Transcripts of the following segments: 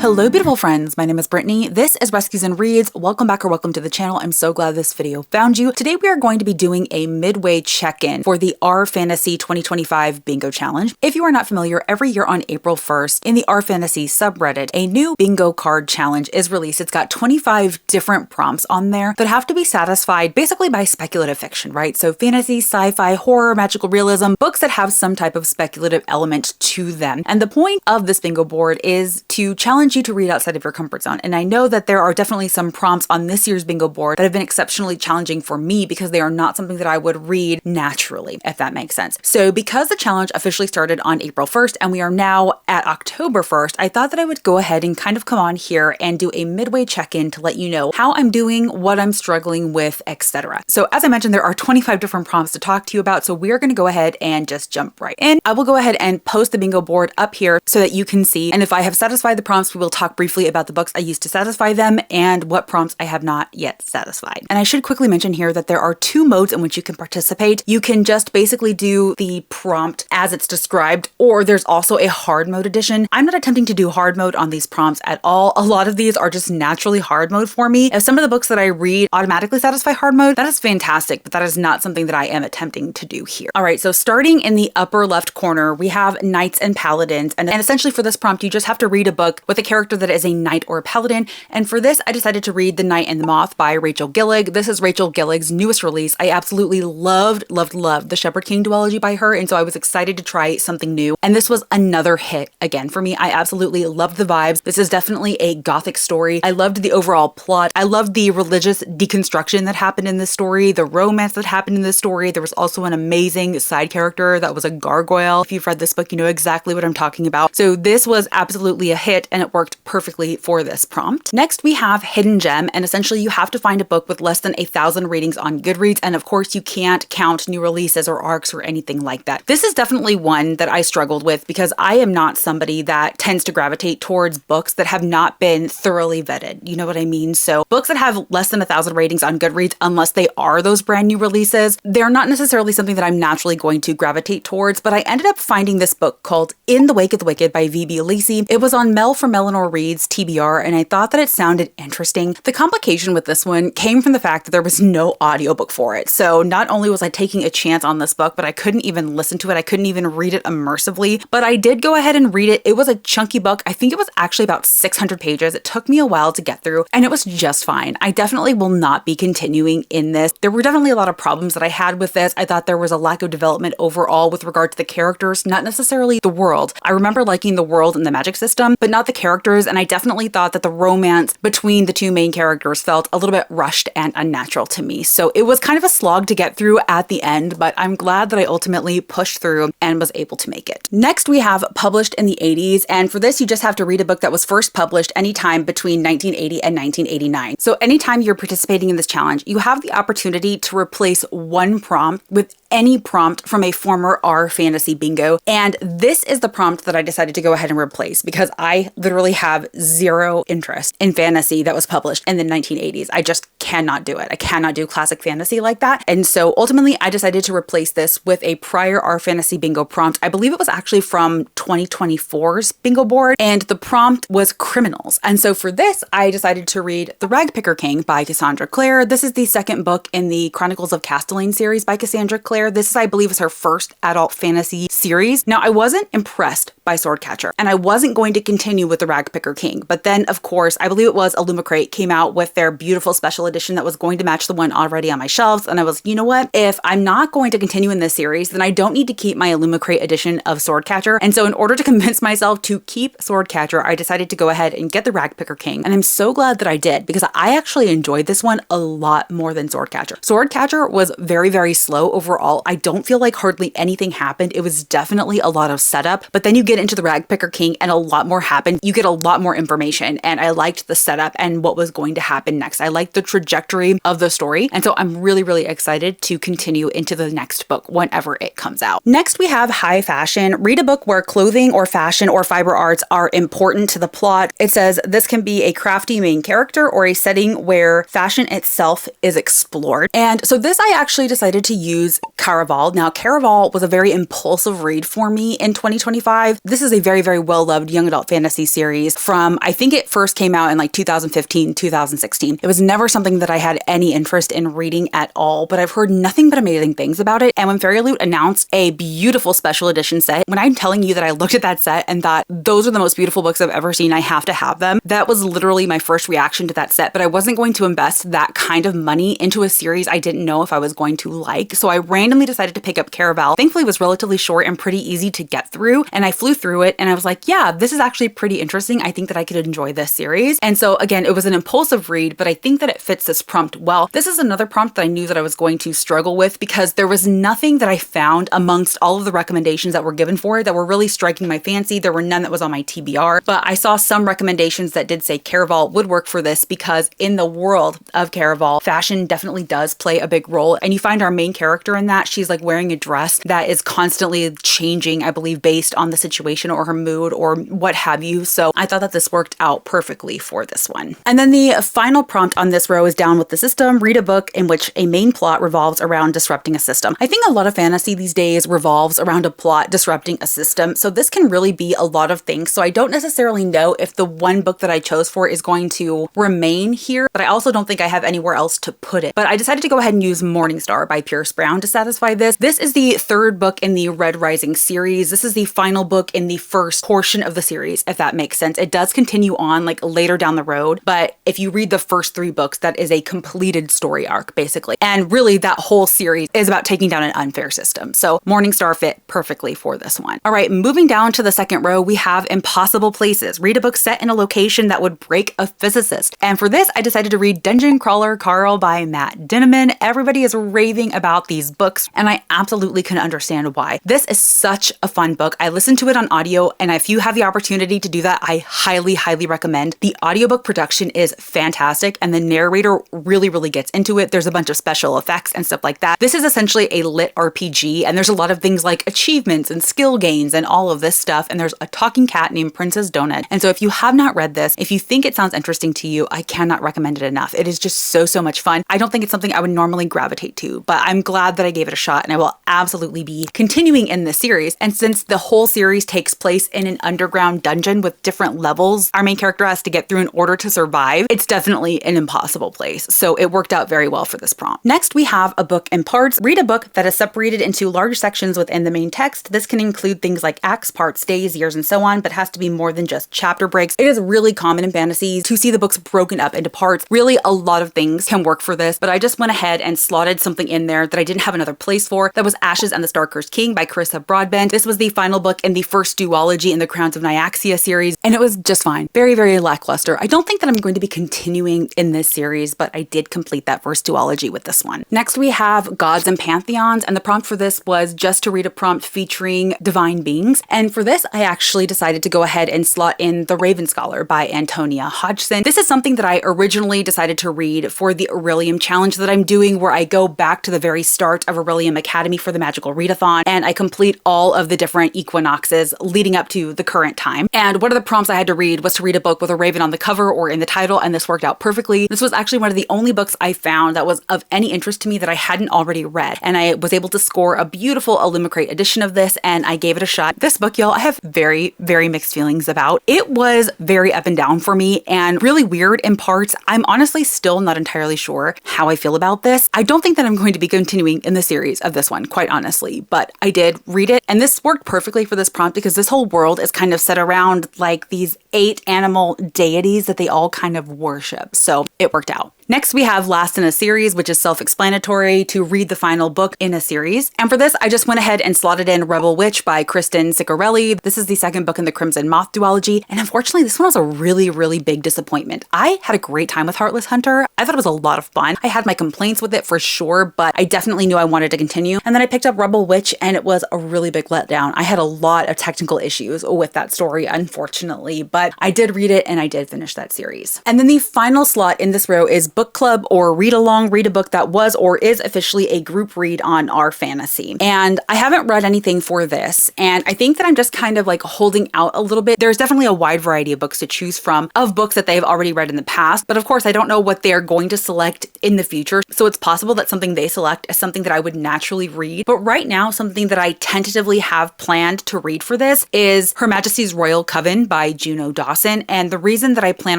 Hello beautiful friends, my name is Brittany. This is Rescues and Reads. Welcome back or welcome to the channel. I'm so glad this video found you. Today we are going to be doing a midway check-in for the R Fantasy 2025 Bingo Challenge. If you are not familiar, every year on April 1st in the R Fantasy subreddit, a new bingo card challenge is released. It's got 25 different prompts on there that have to be satisfied basically by speculative fiction, right? So fantasy, sci-fi, horror, magical realism, books that have some type of speculative element to them. And the point of this bingo board is to challenge you to read outside of your comfort zone. And I know that there are definitely some prompts on this year's bingo board that have been exceptionally challenging for me because they are not something that I would read naturally, if that makes sense. So because the challenge officially started on April 1st and we are now at October 1st, I thought that I would go ahead and kind of come on here and do a midway check-in to let you know how I'm doing, what I'm struggling with, etc. So as I mentioned, there are 25 different prompts to talk to you about. So we're going to go ahead and just jump right in. I will go ahead and post the bingo board up here so that you can see. And if I have satisfied the prompts, we will talk briefly about the books I used to satisfy them and what prompts I have not yet satisfied. And I should quickly mention here that there are two modes in which you can participate. You can just basically do the prompt as it's described, or there's also a hard mode edition. I'm not attempting to do hard mode on these prompts at all. A lot of these are just naturally hard mode for me. If some of the books that I read automatically satisfy hard mode, that is fantastic, but that is not something that I am attempting to do here. All right, so starting in the upper left corner, we have Knights and Paladins. And essentially for this prompt, you just have to read a book with a character that is a knight or a paladin. And for this, I decided to read The Knight and the Moth by Rachel Gillig. This is Rachel Gillig's newest release. I absolutely loved the Shepherd King duology by her. And so I was excited to try something new. And this was another hit again for me. I absolutely loved the vibes. This is definitely a gothic story. I loved the overall plot. I loved the religious deconstruction that happened in this story, the romance that happened in this story. There was also an amazing side character that was a gargoyle. If you've read this book, you know exactly what I'm talking about. So this was absolutely a hit and it worked perfectly for this prompt. Next, we have Hidden Gem, and essentially you have to find a book with less than 1,000 ratings on Goodreads, and of course you can't count new releases or arcs or anything like that. This is definitely one that I struggled with because I am not somebody that tends to gravitate towards books that have not been thoroughly vetted. You know what I mean? So books that have less than 1,000 ratings on Goodreads, unless they are those brand new releases, they're not necessarily something that I'm naturally going to gravitate towards, but I ended up finding this book called In the Wake of the Wicked by V.B. Lacey. It was on Mel from Eleanor Reads TBR, and I thought that it sounded interesting. The complication with this one came from the fact that there was no audiobook for it. So not only was I taking a chance on this book, but I couldn't even listen to it. I couldn't even read it immersively, but I did go ahead and read it. It was a chunky book. I think it was actually about 600 pages. It took me a while to get through, and it was just fine. I definitely will not be continuing in this. There were definitely a lot of problems that I had with this. I thought there was a lack of development overall with regard to the characters, not necessarily the world. I remember liking the world and the magic system, but not the characters, and I definitely thought that the romance between the two main characters felt a little bit rushed and unnatural to me. So it was kind of a slog to get through at the end, but I'm glad that I ultimately pushed through and was able to make it. Next, we have Published in the 80s, and for this, you just have to read a book that was first published anytime between 1980 and 1989. So anytime you're participating in this challenge, you have the opportunity to replace one prompt with any prompt from a former R Fantasy bingo. And this is the prompt that I decided to go ahead and replace because I literally have zero interest in fantasy that was published in the 1980s. I just cannot do it. I cannot do classic fantasy like that. And so ultimately I decided to replace this with a prior R Fantasy bingo prompt. I believe it was actually from 2024's bingo board, and the prompt was criminals. And so for this, I decided to read The Ragpicker King by Cassandra Clare. This is the second book in the Chronicles of Castellane series by Cassandra Clare. This is, I believe, is her first adult fantasy series. Now, I wasn't impressed by Swordcatcher, and I wasn't going to continue with The Ragpicker King. But then, of course, I believe it was Illumicrate came out with their beautiful special edition that was going to match the one already on my shelves. And I was, you know what? If I'm not going to continue in this series, then I don't need to keep my Illumicrate edition of Swordcatcher. And so in order to convince myself to keep Swordcatcher, I decided to go ahead and get The Ragpicker King. And I'm so glad that I did because I actually enjoyed this one a lot more than Swordcatcher. Swordcatcher was very, very slow overall. I don't feel like hardly anything happened. It was definitely a lot of setup, but then you get into The Ragpicker King and a lot more happened. You get a lot more information, and I liked the setup and what was going to happen next. I liked the trajectory of the story, and so I'm really, really excited to continue into the next book whenever it comes out. Next, we have High Fashion. Read a book where clothing or fashion or fiber arts are important to the plot. It says this can be a crafty main character or a setting where fashion itself is explored. And so this I actually decided to use Caraval. Now, Caraval was a very impulsive read for me in 2025. This is a very, very well-loved young adult fantasy series series from, I think it first came out in like 2015, 2016. It was never something that I had any interest in reading at all, but I've heard nothing but amazing things about it. And when Fairy Loot announced a beautiful special edition set, when I'm telling you that I looked at that set and thought, those are the most beautiful books I've ever seen, I have to have them, that was literally my first reaction to that set. But I wasn't going to invest that kind of money into a series I didn't know if I was going to like. So I randomly decided to pick up Caraval. Thankfully, it was relatively short and pretty easy to get through. And I flew through it and I was like, yeah, this is actually pretty interesting. I think that I could enjoy this series. And so again, it was an impulsive read, but I think that it fits this prompt well. This is another prompt that I knew that I was going to struggle with because there was nothing that I found amongst all of the recommendations that were given for it that were really striking my fancy. There were none that was on my TBR, but I saw some recommendations that did say Caraval would work for this because in the world of Caraval, fashion definitely does play a big role. And you find our main character in that. She's like wearing a dress that is constantly changing, I believe, based on the situation or her mood or what have you. So I thought that this worked out perfectly for this one. And then the final prompt on this row is down with the system. Read a book in which a main plot revolves around disrupting a system. I think a lot of fantasy these days revolves around a plot disrupting a system. So this can really be a lot of things. So I don't necessarily know if the one book that I chose for is going to remain here, but I also don't think I have anywhere else to put it. But I decided to go ahead and use Morningstar by Pierce Brown to satisfy this. This is the third book in the Red Rising series. This is the final book in the first portion of the series, if that makes sense. It does continue on like later down the road, but if you read the first 3 books, that is a completed story arc, basically. And really that whole series is about taking down an unfair system. So Morningstar fit perfectly for this one. All right, moving down to the second row, we have Impossible Places. Read a book set in a location that would break a physicist. And for this, I decided to read Dungeon Crawler Carl by Matt Dinneman. Everybody is raving about these books, and I absolutely can understand why. This is such a fun book. I listened to it on audio, and if you have the opportunity to do that, I highly, highly recommend. The audiobook production is fantastic, and the narrator really gets into it. There's a bunch of special effects and stuff like that. This is essentially a lit RPG, and there's a lot of things like achievements and skill gains and all of this stuff, and there's a talking cat named Princess Donut. And so if you have not read this, if you think it sounds interesting to you, I cannot recommend it enough. It is just so much fun. I don't think it's something I would normally gravitate to, but I'm glad that I gave it a shot, and I will absolutely be continuing in this series. And since the whole series takes place in an underground dungeon with different levels our main character has to get through in order to survive, it's definitely an impossible place. So it worked out very well for this prompt. Next, we have a book in parts. Read a book that is separated into large sections within the main text. This can include things like acts, parts, days, years, and so on, but has to be more than just chapter breaks. It is really common in fantasies to see the books broken up into parts. Really, a lot of things can work for this, but I just went ahead and slotted something in there that I didn't have another place for. That was Ashes and the Star-Cursed King by Carissa Broadbent. This was the final book in the first duology in the Crowns of Nyaxia series, and it was just fine. Very lackluster. I don't think that I'm going to be continuing in this series, but I did complete that first duology with this one. Next, we have Gods and Pantheons, and the prompt for this was just to read a prompt featuring divine beings. And for this, I actually decided to go ahead and slot in The Raven Scholar by Antonia Hodgson. This is something that I originally decided to read for the Aurelium challenge that I'm doing, where I go back to the very start of Aurelium Academy for the Magical Readathon, and I complete all of the different equinoxes leading up to the current time. And one of the prompts I had to read was to read a book with a raven on the cover or in the title, and this worked out perfectly. This was actually one of the only books I found that was of any interest to me that I hadn't already read, and I was able to score a beautiful Illumicrate edition of this, and I gave it a shot. This book, y'all, I have very mixed feelings about. It was very up and down for me and really weird in parts. I'm honestly still not entirely sure how I feel about this. I don't think that I'm going to be continuing in the series of this one, quite honestly, but I did read it, and this worked perfectly for this prompt because this whole world is kind of set around like these 8 animal deities that they all kind of worship. So it worked out. Next, we have Last in a Series, which is self-explanatory to read the final book in a series. And for this, I just went ahead and slotted in Rebel Witch by Kristen Ciccarelli. This is the second book in the Crimson Moth duology. And unfortunately, this one was a really big disappointment. I had a great time with Heartless Hunter. I thought it was a lot of fun. I had my complaints with it for sure, but I definitely knew I wanted to continue. And then I picked up Rebel Witch, and it was a really big letdown. I had a lot of technical issues with that story, unfortunately, but I did read it and I did finish that series. And then the final slot in this row is book club or read along, read a book that was or is officially a group read on our fantasy. And I haven't read anything for this, and I think that I'm just kind of like holding out a little bit. There's definitely a wide variety of books to choose from, of books that they've already read in the past, but of course I don't know what they're going to select in the future, so it's possible that something they select is something that I would naturally read. But right now, something that I tentatively have planned to read for this is Her Majesty's Royal Coven by Juno Dawson, and the reason that I plan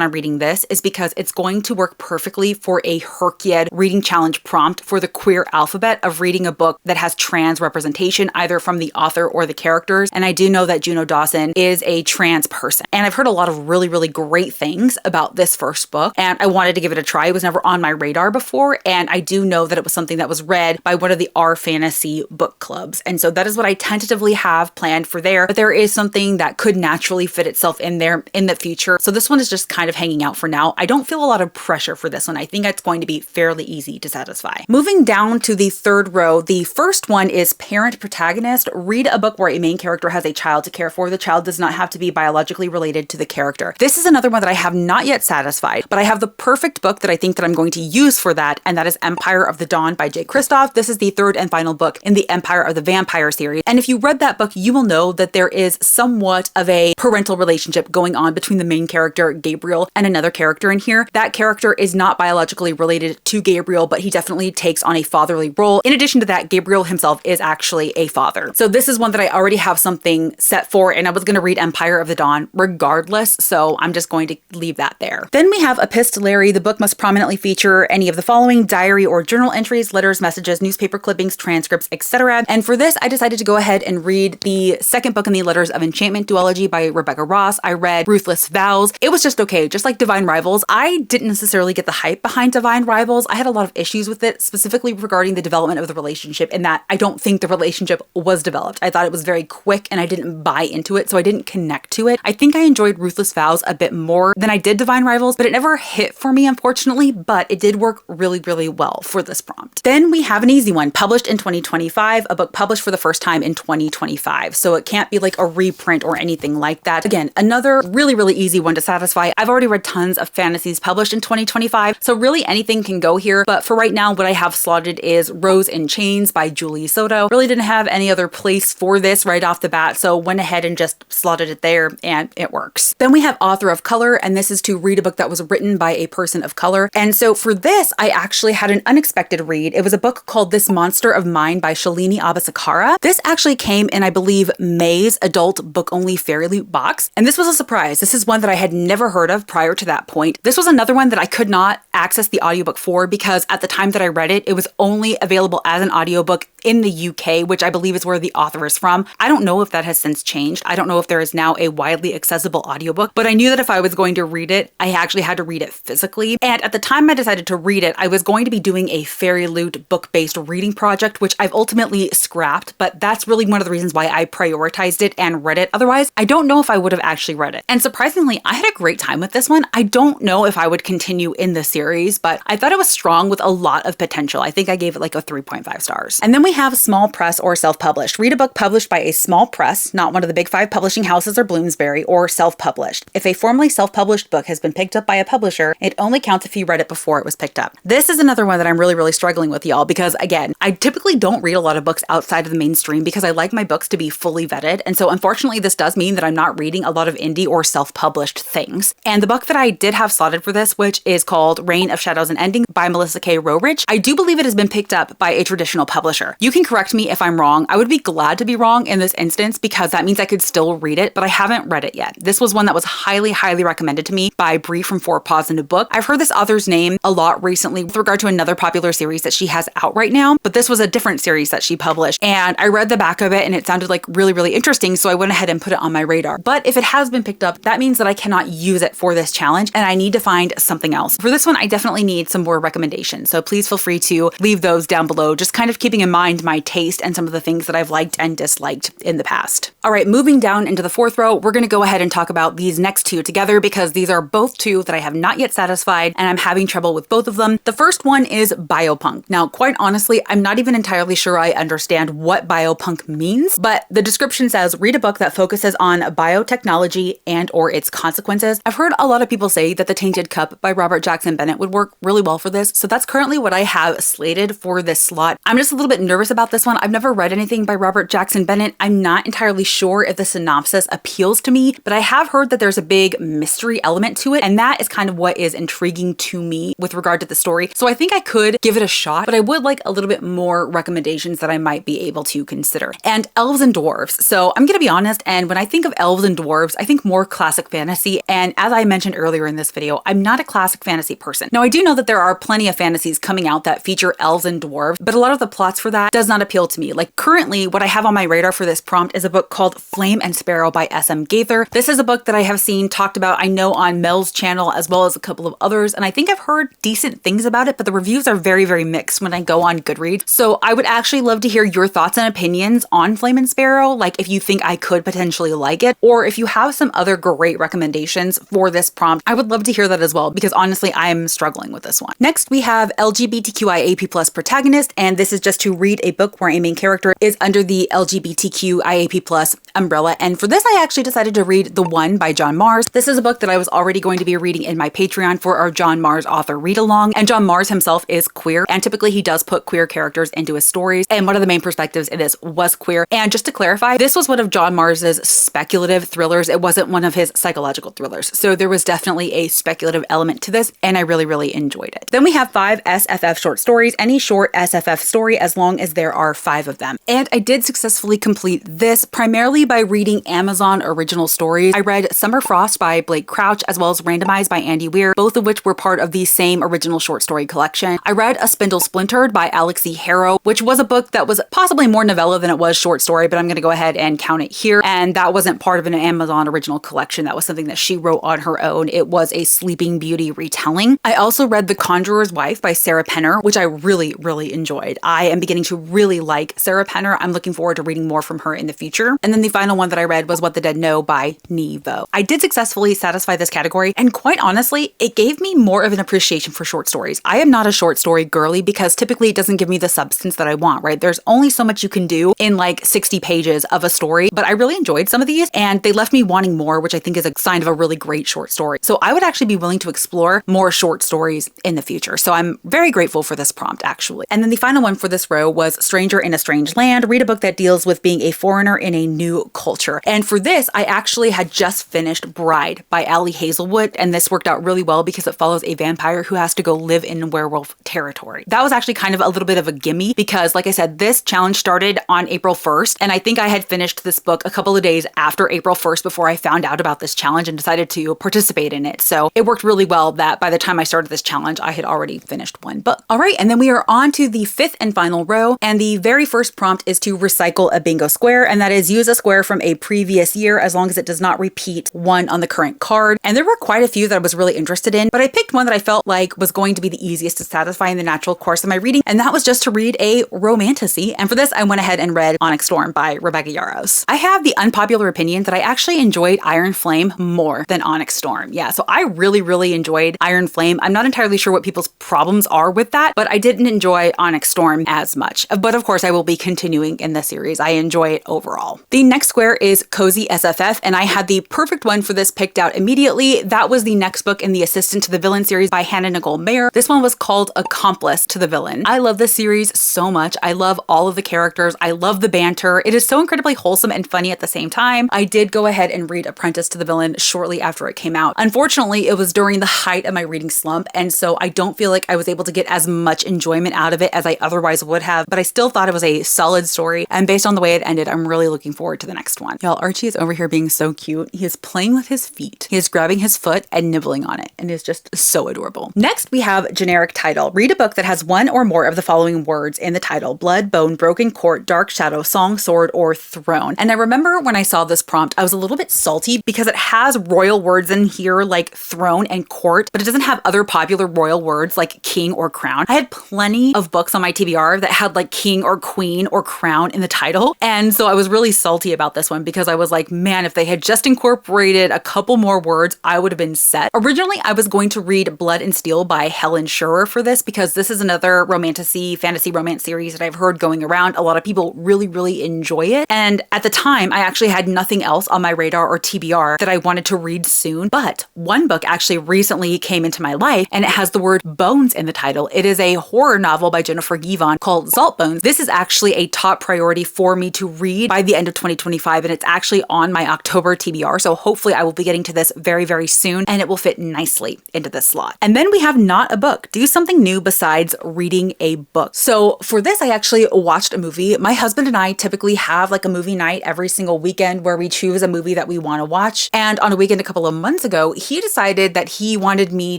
on reading this is because it's going to work perfectly for a Herkiad reading challenge prompt for the queer alphabet of reading a book that has trans representation either from the author or the characters. And I do know that Juno Dawson is a trans person, and I've heard a lot of really great things about this first book, and I wanted to give it a try. It was never on my radar before, and I do know that it was something that was read by one of the R Fantasy book clubs, and so that is what I tentatively have planned for there. But there is something that could naturally fit itself in there in the future, so this one is just kind of hanging out for now. I don't feel a lot of pressure for this one. I think it's going to be fairly easy to satisfy. Moving down to the third row, the first one is Parent Protagonist. Read a book where a main character has a child to care for. The child does not have to be biologically related to the character. This is another one that I have not yet satisfied, but I have the perfect book that I think that I'm going to use for that, and that is Empire of the Dawn by Jay Kristoff. This is the third and final book in the Empire of the Vampire series, and if you read that book, you will know that there is somewhat of a parental relationship going on between the main character, Gabriel, and another character in here. That character is not biologically related to Gabriel, but he definitely takes on a fatherly role. In addition to that, Gabriel himself is actually a father. So this is one that I already have something set for, and I was going to read Empire of the Dawn regardless, so I'm just going to leave that there. Then we have Epistolary. The book must prominently feature any of the following: diary or journal entries, letters, messages, newspaper clippings, transcripts, etc. And for this, I decided to go ahead and read the second book in the Letters of Enchantment duology by Rebecca Ross. I read Ruthless Vows. It was just okay, just like Divine Rivals. I didn't necessarily get the hype behind Divine Rivals. I had a lot of issues with it, specifically regarding the development of the relationship, in that I don't think the relationship was developed. I thought it was very quick and I didn't buy into it, so I didn't connect to it. I think I enjoyed Ruthless Vows a bit more than I did Divine Rivals, but it never hit for me, unfortunately, but it did work really well for this prompt. Then we have an easy one, published in 2025, a book published for the first time in 2025, so it can't be like a reprint or anything like that. Again, another really easy one to satisfy. I've already read tons of fantasies published in 2025, so really anything can go here, but for right now, what I have slotted is Rose in Chains by Julie Soto. Really didn't have any other place for this right off the bat, so went ahead and just slotted it there, and it works. Then we have Author of Color, and this is to read a book that was written by a person of color. And so for this, I actually had an unexpected read. It was a book called This Monster of Mine by Shalini Abasakara. This actually came in, I believe, May's adult book only fairy loot box, and this was a surprise. This is one that I had never heard of prior to that point. This was another one that I could not access the audiobook for because at the time that I read it, it was only available as an audiobook in the UK, which I believe is where the author is from. I don't know if that has since changed. I don't know if there is now a widely accessible audiobook, but I knew that if I was going to read it, I actually had to read it physically. And at the time I decided to read it, I was going to be doing a fairy loot book-based reading project, which I've ultimately scrapped, but that's really one of the reasons why I prioritized it and read it. Otherwise, I don't know if I would have actually read it. And surprisingly, I had a great time with this one. I don't know if I would continue in the series, but I thought it was strong with a lot of potential. I think I gave it like a 3.5 stars. And then we have small press or self-published. Read a book published by a small press, not one of the big 5 publishing houses or Bloomsbury, or self-published. If a formerly self-published book has been picked up by a publisher, it only counts if you read it before it was picked up. This is another one that I'm really struggling with, y'all, because again, I typically don't read a lot of books outside of the mainstream because I like my books to be fully vetted. And so unfortunately, this does mean that I'm not reading a lot of indie or self-published things. And the book that I did have slotted for this, which is called Reign of Shadows and Ending by Melissa K. Rorich, I do believe it has been picked up by a traditional publisher. You can correct me if I'm wrong. I would be glad to be wrong in this instance because that means I could still read it, but I haven't read it yet. This was one that was highly recommended to me by Brie from Four Paws in a Book. I've heard this author's name a lot recently with regard to another popular series that she has out right now, but this was a different series that she published, and I read the back of it and it sounded like really interesting, so I went ahead and put it on my radar. But if it has been picked up, that means that I cannot use it for this challenge and I need to find something else. For this one, I definitely need some more recommendations, so please feel free to leave those down below, just kind of keeping in mind find my taste and some of the things that I've liked and disliked in the past. All right, moving down into the fourth row, we're going to go ahead and talk about these next two together because these are both two that I have not yet satisfied and I'm having trouble with both of them. The first one is Biopunk. Now, quite honestly, I'm not even entirely sure I understand what Biopunk means, but the description says, read a book that focuses on biotechnology and or its consequences. I've heard a lot of people say that The Tainted Cup by Robert Jackson Bennett would work really well for this, so that's currently what I have slated for this slot. I'm just a little bit nervous about this one. I've never read anything by Robert Jackson Bennett. I'm not entirely sure if the synopsis appeals to me, but I have heard that there's a big mystery element to it, and that is kind of what is intriguing to me with regard to the story. So I think I could give it a shot, but I would like a little bit more recommendations that I might be able to consider. And elves and dwarves. So I'm gonna be honest, and when I think of elves and dwarves, I think more classic fantasy, and as I mentioned earlier in this video, I'm not a classic fantasy person. Now I do know that there are plenty of fantasies coming out that feature elves and dwarves, but a lot of the plots for that does not appeal to me. Like currently, what I have on my radar for this prompt is a book called Flame and Sparrow by S.M. Gaither. This is a book that I have seen talked about, I know, on Mel's channel as well as a couple of others, and I think I've heard decent things about it, but the reviews are very, very mixed when I go on Goodreads. So I would actually love to hear your thoughts and opinions on Flame and Sparrow, like if you think I could potentially like it, or if you have some other great recommendations for this prompt, I would love to hear that as well, because honestly, I'm struggling with this one. Next, we have LGBTQIAP+ protagonist, and this is just to read a book where a main character is under the LGBTQIAP+ umbrella. And for this, I actually decided to read The One by John Mars. This is a book that I was already going to be reading in my Patreon for our John Mars author read-along, and John Mars himself is queer, and typically he does put queer characters into his stories, and one of the main perspectives in this was queer. And just to clarify, this was one of John Mars's speculative thrillers. It wasn't one of his psychological thrillers. So there was definitely a speculative element to this, and I really, really enjoyed it. Then we have 5 SFF short stories, any short SFF story as long as there are 5 of them. And I did successfully complete this primarily by reading Amazon original stories. I read Summer Frost by Blake Crouch as well as Randomized by Andy Weir, both of which were part of the same original short story collection. I read A Spindle Splintered by Alex E. Harrow, which was a book that was possibly more novella than it was short story, but I'm going to go ahead and count it here. And that wasn't part of an Amazon original collection. That was something that she wrote on her own. It was a Sleeping Beauty retelling. I also read The Conjurer's Wife by Sarah Penner, which I really, really enjoyed. I am beginning to really like Sarah Penner. I'm looking forward to reading more from her in the future. And then the final one that I read was What the Dead Know by Nevo. I did successfully satisfy this category, and quite honestly, it gave me more of an appreciation for short stories. I am not a short story girly because typically it doesn't give me the substance that I want, right? There's only so much you can do in like 60 pages of a story, but I really enjoyed some of these and they left me wanting more, which I think is a sign of a really great short story. So I would actually be willing to explore more short stories in the future. So I'm very grateful for this prompt, actually. And then the final one for this row was Stranger in a Strange Land. Read a book that deals with being a foreigner in a new culture. And for this, I actually had just finished Bride by Ali Hazelwood, and this worked out really well because it follows a vampire who has to go live in werewolf territory. That was actually kind of a little bit of a gimme because, like I said, this challenge started on April 1st, and I think I had finished this book a couple of days after April 1st before I found out about this challenge and decided to participate in it. So it worked really well that by the time I started this challenge, I had already finished one book. All right, and then we are on to the 5th and final row, and the very first prompt is to recycle a bingo square, and that is use a square from a previous year as long as it does not repeat one on the current card. And there were quite a few that I was really interested in, but I picked one that I felt like was going to be the easiest to satisfy in the natural course of my reading, and that was just to read a romantasy. And for this, I went ahead and read Onyx Storm by Rebecca Yarros. I have the unpopular opinion that I actually enjoyed Iron Flame more than Onyx Storm. Yeah, so I really, really enjoyed Iron Flame. I'm not entirely sure what people's problems are with that, but I didn't enjoy Onyx Storm as much. But of course, I will be continuing in the series. I enjoy it overall. The next square is Cozy SFF, and I had the perfect one for this picked out immediately. That was the next book in the Assistant to the Villain series by Hannah Nicole Mayer. This one was called Accomplice to the Villain. I love this series so much. I love all of the characters. I love the banter. It is so incredibly wholesome and funny at the same time. I did go ahead and read Apprentice to the Villain shortly after it came out. Unfortunately, it was during the height of my reading slump, and so I don't feel like I was able to get as much enjoyment out of it as I otherwise would have, but I still thought it was a solid story, and based on the way it ended, I'm really looking forward to the next one. Y'all, Archie is over here being so cute. He is playing with his feet. He is grabbing his foot and nibbling on it, and it's just so adorable. Next, we have generic title. Read a book that has one or more of the following words in the title: blood, bone, broken court, dark shadow, song, sword, or throne. And I remember when I saw this prompt, I was a little bit salty because it has royal words in here like throne and court, but it doesn't have other popular royal words like king or crown. I had plenty of books on my TBR that had like like king or queen or crown in the title. And so I was really salty about this one because I was like, man, if they had just incorporated a couple more words, I would have been set. Originally, I was going to read Blood and Steel by Helen Schurer for this because this is another romantasy, fantasy romance series that I've heard going around. A lot of people really, really enjoy it. And at the time, I actually had nothing else on my radar or TBR that I wanted to read soon. But one book actually recently came into my life and it has the word bones in the title. It is a horror novel by Jennifer Givon called Saltbones. This is actually a top priority for me to read by the end of 2025 and it's actually on my October TBR. So hopefully I will be getting to this very, very soon and it will fit nicely into this slot. And then we have not a book. Do something new besides reading a book. So for this, I actually watched a movie. My husband and I typically have like a movie night every single weekend where we choose a movie that we want to watch. And on a weekend a couple of months ago, he decided that he wanted me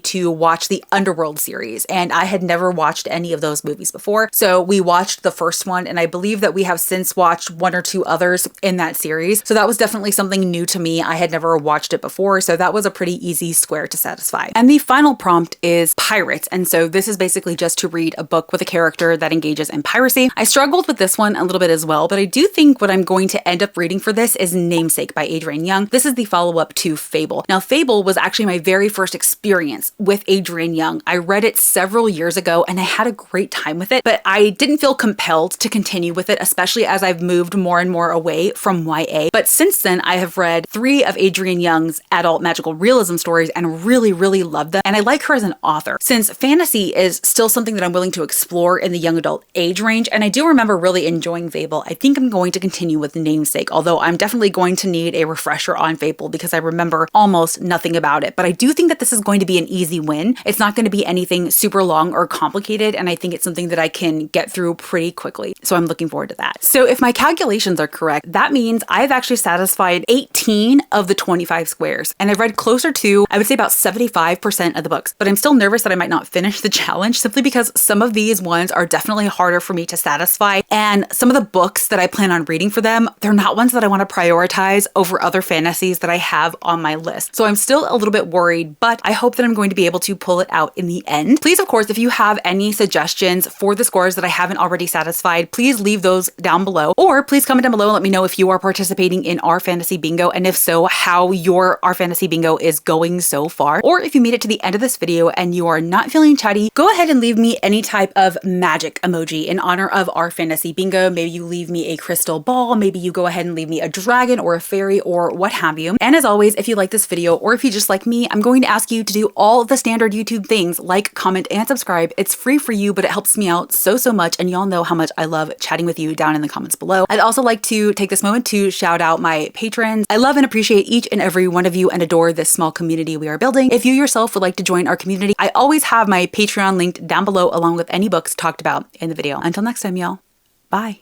to watch the Underworld series. And I had never watched any of those movies before. So we watched the first one and I believe that we have since watched one or two others in that series. So that was definitely something new to me. I had never watched it before. So that was a pretty easy square to satisfy. And the final prompt is pirates. And so this is basically just to read a book with a character that engages in piracy. I struggled with this one a little bit as well, but I do think what I'm going to end up reading for this is Namesake by Adrienne Young. This is the follow-up to Fable. Now, Fable was actually my very first experience with Adrienne Young. I read it several years ago and I had a great time with it, but I didn't feel compelled to continue with it, especially as I've moved more and more away from YA. But since then, I have read 3 of Adrienne Young's adult magical realism stories and really, really loved them. And I like her as an author. Since fantasy is still something that I'm willing to explore in the young adult age range, and I do remember really enjoying Fable, I think I'm going to continue with Namesake, although I'm definitely going to need a refresher on Fable because I remember almost nothing about it. But I do think that this is going to be an easy win. It's not going to be anything super long or complicated, and I think it's something that I can get through pretty quickly. So I'm looking forward to that. So if my calculations are correct, that means I've actually satisfied 18 of the 25 squares, and I've read closer to, I would say, about 75% of the books. But I'm still nervous that I might not finish the challenge simply because some of these ones are definitely harder for me to satisfy, and some of the books that I plan on reading for them, they're not ones that I want to prioritize over other fantasies that I have on my list. So I'm still a little bit worried, but I hope that I'm going to be able to pull it out in the end. Please, of course, if you have any suggestions for the scores that I haven't already satisfied, please leave those down below, or please comment down below and let me know if you are participating in our fantasy bingo, and if so, how your our fantasy bingo is going so far. Or if you made it to the end of this video and you are not feeling chatty, go ahead and leave me any type of magic emoji in honor of our fantasy bingo. Maybe you leave me a crystal ball, maybe you go ahead and leave me a dragon or a fairy or what have you. And as always, if you like this video or if you just like me, I'm going to ask you to do all the standard YouTube things like comment and subscribe. It's free for you, but it helps me out so much, and y'all know how much I love chatting with you down in the comments below. I'd also like to take this moment to shout out my patrons. I love and appreciate each and every one of you and adore this small community we are building. If you yourself would like to join our community, I always have my Patreon linked down below along with any books talked about in the video. Until next time, y'all. Bye.